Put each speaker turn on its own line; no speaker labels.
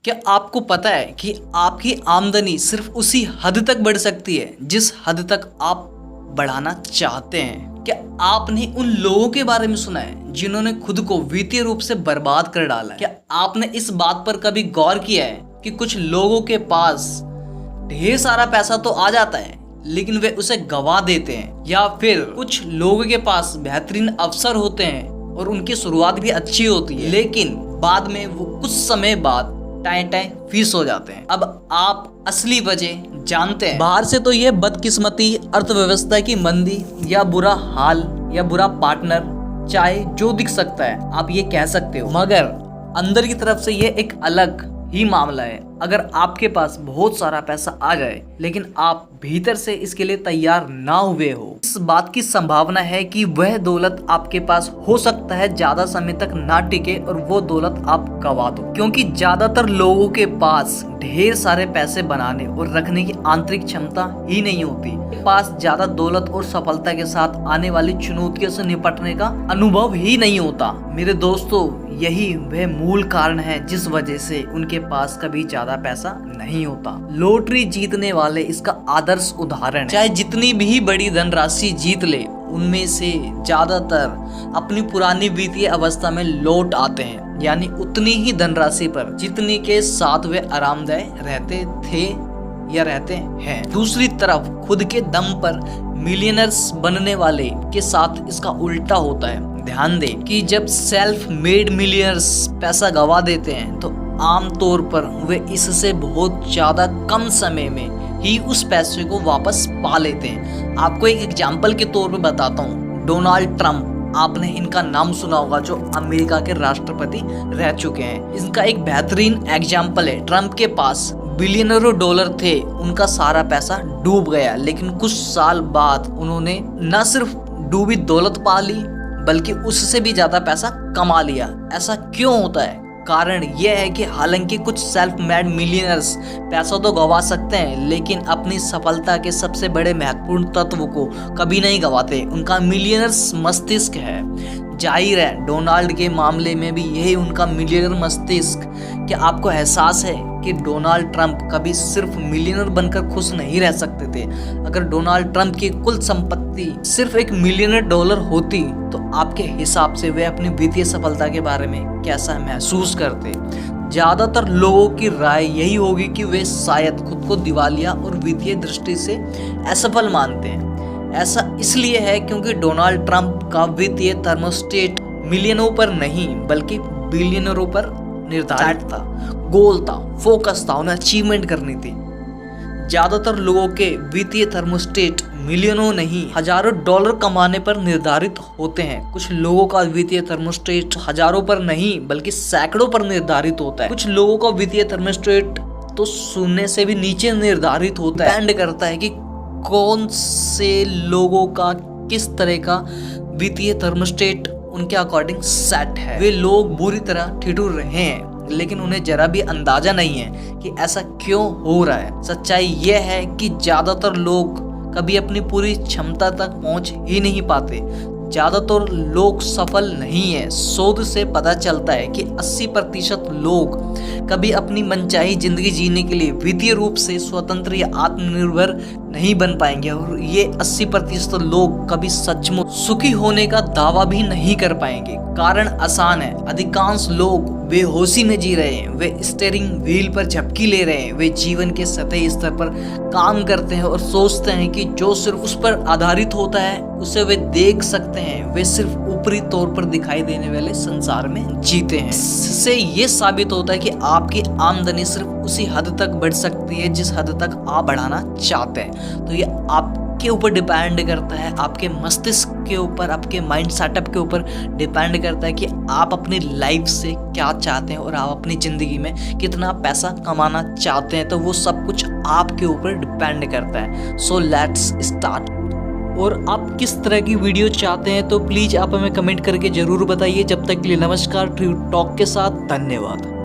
क्या आपको पता है कि आपकी आमदनी सिर्फ उसी हद तक बढ़ सकती है जिस हद तक आप बढ़ाना चाहते हैं? क्या आपने उन लोगों के बारे में सुना है जिन्होंने खुद को वित्तीय रूप से बर्बाद कर डाला है? क्या आपने इस बात पर कभी गौर किया है कि कुछ लोगों के पास ढेर सारा पैसा तो आ जाता है लेकिन वे उसे गवा देते हैं, या फिर कुछ लोगों के पास बेहतरीन अवसर होते हैं और उनकी शुरुआत भी अच्छी होती है लेकिन बाद में वो कुछ समय बाद टाइम फीस हो जाते हैं। अब आप असली वजह जानते हैं। बाहर से तो ये बदकिस्मती, अर्थव्यवस्था की मंदी या बुरा हाल या बुरा पार्टनर चाहे जो दिख सकता है, आप ये कह सकते हो, मगर अंदर की तरफ से ये एक अलग ही मामला है। अगर आपके पास बहुत सारा पैसा आ जाए लेकिन आप भीतर से इसके लिए तैयार ना हुए हो, इस बात की संभावना है कि वह दौलत आपके पास हो सकता है ज्यादा समय तक ना टिके और वो दौलत आप गवा दो। क्योंकि ज्यादातर लोगों के पास ढेर सारे पैसे बनाने और रखने की आंतरिक क्षमता ही नहीं होती। पास ज्यादा दौलत और सफलता के साथ आने वाली चुनौतियों से निपटने का अनुभव ही नहीं होता। मेरे दोस्तों, यही वह मूल कारण है जिस वजह से उनके पास कभी ज्यादा पैसा नहीं होता। लॉटरी जीतने वाले इसका आदर्श उदाहरण है। चाहे जितनी भी बड़ी धनराशि जीत ले, उनमें से ज्यादातर अपनी पुरानी वित्तीय अवस्था में लौट आते हैं, यानी उतनी ही धनराशि पर जितनी के साथ वे आरामदायक रहते थे या रहते हैं। दूसरी तरफ खुद के दम पर मिलियनर्स बनने वाले के साथ इसका उल्टा होता है। ध्यान दें कि जब सेल्फ मेड मिलियनर्स पैसा गवा देते हैं तो आम तौर पर वे इससे बहुत ज्यादा कम समय में ही उस पैसे को वापस पा लेते हैं। आपको एक एग्जांपल के तौर पे बताता हूँ। डोनाल्ड ट्रंप, आपने इनका नाम सुना होगा, जो अमेरिका के राष्ट्रपति रह चुके हैं। इनका एक बेहतरीन एग्जांपल है। ट्रंप के पास बिलियनरों डॉलर थे, उनका सारा पैसा डूब गया, लेकिन कुछ साल बाद उन्होंने न सिर्फ डूबी दौलत पा ली बल्कि उससे भी ज्यादा पैसा कमा लिया। ऐसा क्यों होता है? कारण यह है कि हालांकि कुछ सेल्फ मेड मिलियनर्स पैसा तो गवा सकते हैं लेकिन अपनी सफलता के सबसे बड़े महत्वपूर्ण तत्व को कभी नहीं गवाते। उनका मिलियनर्स मस्तिष्क है। जाहिर है डोनाल्ड के मामले में भी यही उनका मिलियनर मस्तिष्क। क्या आपको एहसास है कि डोनाल्ड ट्रंप कभी सिर्फ मिलियनर बनकर खुश नहीं रह सकते थे? अगर डोनाल्ड ट्रंप की कुल संपत्ति सिर्फ $1 मिलियन होती तो आपके हिसाब से वे अपनी वित्तीय सफलता के बारे में कैसा महसूस करते? ज्यादातर लोगों की राय यही होगी कि वे शायद खुद को दिवालिया और वित्तीय दृष्टि से असफल मानते हैं। ऐसा इसलिए है क्योंकि डोनाल्ड ट्रंप का वित्तीय थर्मोस्टेट मिलियनों पर नहीं बल्कि बिलियनरों पर निर्धारित था। गोल था, फोकस था, उन्हें अचीवमेंट करनी थी। ज्यादातर लोगों के वित्तीय थर्मोस्टेट मिलियनों नहीं हजारों डॉलर कमाने पर निर्धारित होते हैं। कुछ लोगों का वित्तीय थर्मोस्टेट हजारों पर नहीं बल्कि सैकड़ों पर निर्धारित होता है। कुछ लोगों का वित्तीय थर्मोस्टेट तो शून्य से भी नीचे निर्धारित होता है। डिपेंड करता है कि कौन से लोगों का किस तरह का वित्तीय थर्मोस्टेट उनके अकॉर्डिंग सेट है। वे लोग बुरी तरह ठिठुर रहे हैं लेकिन उन्हें जरा भी अंदाजा नहीं है कि ऐसा क्यों हो रहा है। सच्चाई यह है कि ज्यादातर लोग कभी अपनी पूरी क्षमता तक पहुंच ही नहीं पाते। ज्यादातर लोग सफल नहीं है। शोध से पता चलता है कि 80% लोग कभी अपनी मनचाही जिंदगी जीने के लिए वित्तीय रूप से स्वतंत्र या आत्मनिर्भर नहीं बन पाएंगे, और ये 80% लोग कभी सचमुच सुखी होने का दावा भी नहीं कर पाएंगे। कारण आसान है, अधिकांश लोग बेहोशी में जी रहे हैं। वे स्टीयरिंग व्हील पर झपकी ले रहे हैं। वे जीवन के सतही स्तर पर काम करते हैं और सोचते हैं कि जो सिर्फ उस पर आधारित होता है उसे वे देख सकते हैं। वे सिर्फ ऊपरी तौर पर दिखाई देने वाले संसार में जीते हैं। इससे ये साबित होता है कि आपकी आमदनी सिर्फ उसी हद तक बढ़ सकती है जिस हद तक आप बढ़ाना चाहते हैं। तो ये आपके ऊपर डिपेंड करता है, आपके मस्तिष्क के ऊपर, आपके माइंड सेटअप के ऊपर डिपेंड करता है कि आप अपनी लाइफ से क्या चाहते हैं और आप अपनी जिंदगी में कितना पैसा कमाना चाहते हैं। तो वो सब कुछ आपके ऊपर डिपेंड करता है। So let's start. और आप किस तरह की वीडियो चाहते हैं तो प्लीज आप हमें कमेंट करके जरूर बताइए। जब तक के लिए नमस्कार। ट्रू टॉक के साथ धन्यवाद।